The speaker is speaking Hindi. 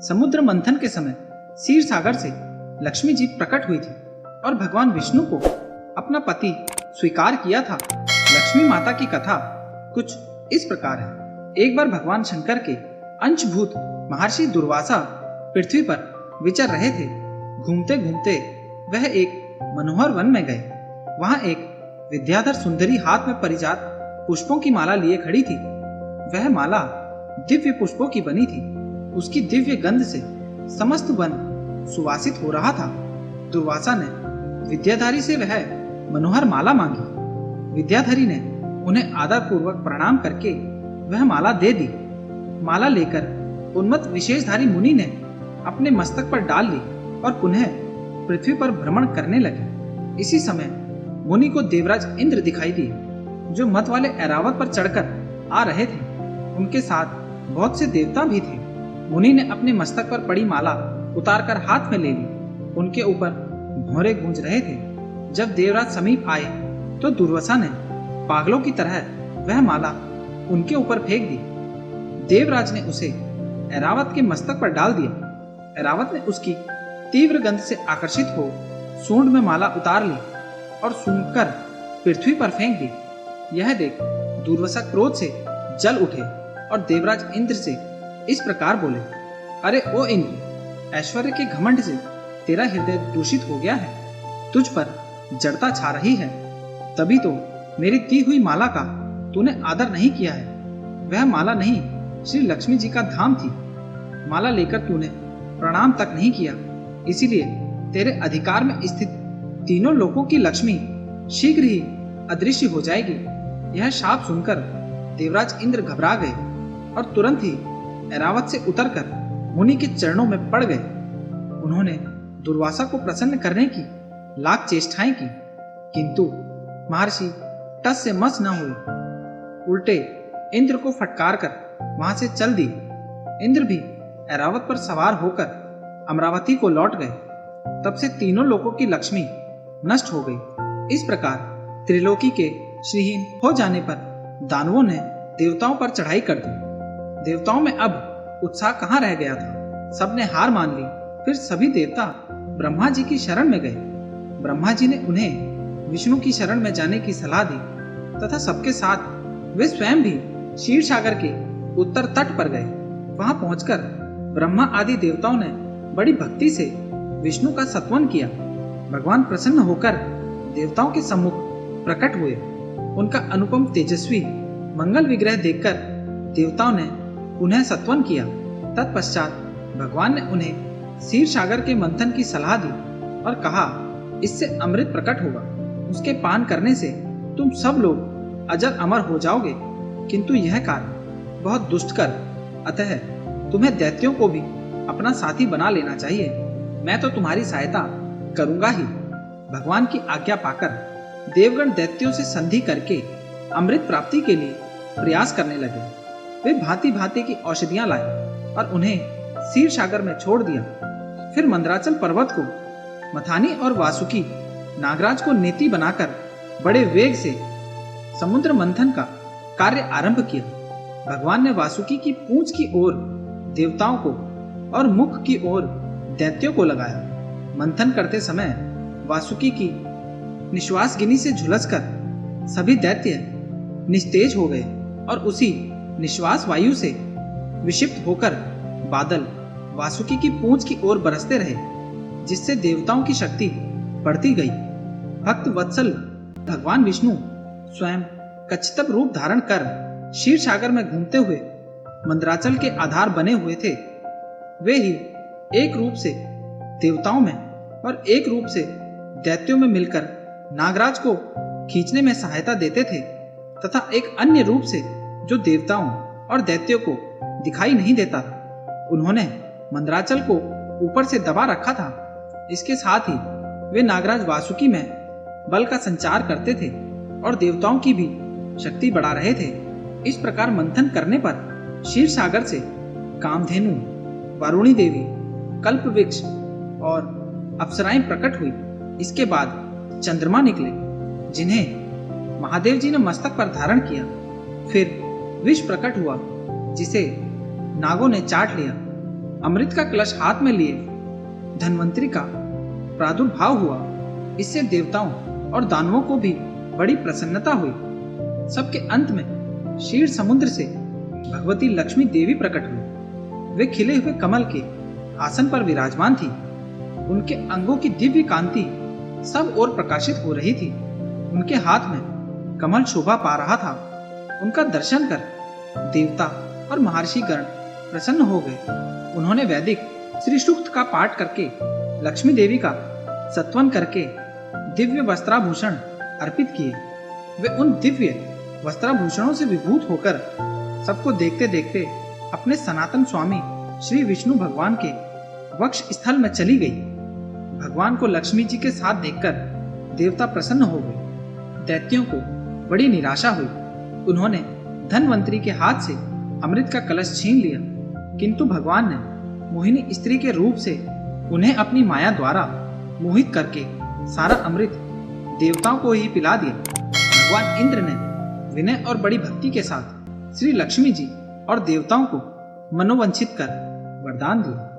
समुद्र मंथन के समय क्षीर सागर से लक्ष्मी जी प्रकट हुई थी और भगवान विष्णु को अपना पति स्वीकार किया था। लक्ष्मी माता की कथा कुछ इस प्रकार है। एक बार भगवान शंकर के अंशभूत महर्षि दुर्वासा पृथ्वी पर विचर रहे थे। घूमते घूमते वह एक मनोहर वन में गए। वहां एक विद्याधर सुंदरी हाथ में परिजात पुष्पों की माला लिए खड़ी थी। वह माला दिव्य पुष्पों की बनी थी। उसकी दिव्य गंध से समस्त वन सुवासित हो रहा था। दुर्वासा ने विद्याधरी से वह मनोहर माला मांगी। विद्याधरी ने उन्हें आदर पूर्वक प्रणाम करके वह माला दे दी। माला लेकर उन्मत्त विशेषधारी मुनि ने अपने मस्तक पर डाल ली और पुनः पृथ्वी पर भ्रमण करने लगे। इसी समय मुनि को देवराज इंद्र दिखाई दिए, जो मत वाले ऐरावत पर चढ़कर आ रहे थे। उनके साथ बहुत से देवता भी थे। मुनि ने अपने मस्तक पर पड़ी माला उतारकर हाथ में ले ली। उनके ऊपर भौरे गूंज रहे थे। जब देवराज समीप आए तो दुर्वासा ने पागलों की तरह वह माला उनके ऊपर फेंक दी। देवराज ने उसे ऐरावत के मस्तक पर डाल दिया। ऐरावत ने उसकी तीव्र गंध से आकर्षित हो सूंड में माला उतार ली और सूंघकर पृथ्वी पर फेंक दी। यह देख दुर्वासा क्रोध से जल उठे और देवराज इंद्र से इस प्रकार बोले, अरे ओ इंद्र, ऐश्वर्य के घमंड से तेरा हृदय दूषित हो गया है। तुझ पर जड़ता छा रही है, तभी तो मेरी दी हुई माला का तूने आदर नहीं किया है। वह माला नहीं, श्री लक्ष्मी जी का धाम थी। माला लेकर तूने प्रणाम तक नहीं किया, इसीलिए तेरे अधिकार में स्थित तीनों लोकों की लक्ष्मी शीघ्र ही अदृश्य हो जाएगी। यह शाप सुनकर देवराज इंद्र घबरा गए और तुरंत ही ऐरावत से उतरकर मुनि के चरणों में पड़ गए। उन्होंने दुर्वासा को प्रसन्न करने की लाख चेष्टाएं की, किंतु महर्षि टस से मस न हुए। उल्टे इंद्र को फटकार कर वहां से चल दिए। इंद्र भी ऐरावत पर सवार होकर अमरावती को लौट गए। तब से तीनों लोकों की लक्ष्मी नष्ट हो गई। इस प्रकार त्रिलोकी के श्रीहीन हो जाने पर दानवों ने देवताओं पर चढ़ाई कर दी। देवताओं में अब उत्साह कहाँ रह गया था। सबने हार मान ली। फिर सभी देवता ब्रह्मा जी की शरण में गए। ब्रह्मा जी ने उन्हें विष्णु की शरण में जाने की सलाह दी तथा सबके साथ वे स्वयं भी क्षीर सागर के उत्तर तट पर गए। वहां पहुंचकर ब्रह्मा आदि देवताओं ने बड़ी भक्ति से विष्णु का स्तवन किया। भगवान प्रसन्न होकर देवताओं के सम्मुख प्रकट हुए। उनका अनुपम तेजस्वी मंगल विग्रह देखकर देवताओं ने पुनः स्तवन किया। तत्पश्चात भगवान ने उन्हें क्षीर सागर के मंथन की सलाह दी और कहा, इससे अमृत प्रकट होगा। उसके पान करने से तुम सब लोग अजर अमर हो जाओगे। किंतु यह कार्य बहुत दुष्टकर, अतः तुम्हें दैत्यों को भी अपना साथी बना लेना चाहिए। मैं तो तुम्हारी सहायता करूंगा ही। भगवान की आज्ञा पाकर देवगण दैत्यों से संधि करके अमृत प्राप्ति के लिए प्रयास करने लगे। वे भांति भांति की औषधियां लाए और उन्हें क्षीर सागर में छोड़ दिया। फिर मंदराचल पर्वत को मथानी और वासुकी नागराज को नेति बनाकर बड़े वेग से समुद्र मंथन का कार्य आरंभ किया। भगवान ने वासुकी की पूंछ की ओर देवताओं को और मुख की ओर दैत्यों को लगाया। मंथन करते समय वासुकी की निश्वास गिनी से झुलसकर सभी दैत्य निस्तेज हो गए और उसी निश्वास वायु से विक्षिप्त होकर बादल वासुकी की पूंछ की ओर बरसते रहे, जिससे देवताओं की शक्ति बढ़ती गई। भक्त वत्सल भगवान विष्णु स्वयं कच्छप रूप धारण कर क्षीर सागर में घूमते हुए मंदराचल के आधार बने हुए थे। वे ही एक रूप से देवताओं में और एक रूप से दैत्यों में मिलकर नागराज को खींचने में सहायता देते थे तथा एक अन्य रूप से जो देवताओं और दैत्यों को दिखाई नहीं देता था। उन्होंने मंदराचल को ऊपर से दबा रखा था। इसके साथ ही वे नागराज वासुकी में बल का संचार करते थे और देवताओं की भी शक्ति बढ़ा रहे थे। इस प्रकार मंथन करने पर क्षीर सागर से कामधेनु, वारुणी देवी, कल्पवृक्ष और अप्सराएं प्रकट हुई। इसके बाद चंद्रमा निकले, जिन्हें महादेव जी ने मस्तक पर धारण किया। फिर विष प्रकट हुआ, जिसे नागों ने चाट लिया। अमृत का कलश हाथ में लिए धन्वंतरी का प्रादुर्भाव हुआ। इससे देवताओं और दानवों को भी बड़ी प्रसन्नता हुई। सबके अंत में क्षीर समुद्र से भगवती लक्ष्मी देवी प्रकट हुई। वे खिले हुए कमल के आसन पर विराजमान थी। उनके अंगों की दिव्य कांति सब ओर प्रकाशित हो रही थी। उनके हाथ में कमल शोभा पा रहा था। उनका दर्शन कर देवता और महर्षि गण प्रसन्न हो गए। उन्होंने वैदिक श्री सूक्त का पाठ करके लक्ष्मी देवी का सत्वन करके दिव्य वस्त्राभूषण अर्पित किए। वे उन दिव्य वस्त्राभूषणों से विभूत होकर सबको देखते देखते अपने सनातन स्वामी श्री विष्णु भगवान के वक्ष स्थल में चली गई। भगवान को लक्ष्मी जी के साथ देखकर देवता प्रसन्न हो गए। दैत्यों को बड़ी निराशा हुई। उन्होंने धन्वंतरी के हाथ से अमृत का कलश छीन लिया, किंतु भगवान ने मोहिनी स्त्री के रूप से उन्हें अपनी माया द्वारा मोहित करके सारा अमृत देवताओं को ही पिला दिया। भगवान इंद्र ने विनय और बड़ी भक्ति के साथ श्री लक्ष्मी जी और देवताओं को मनोवंचित कर वरदान दिया।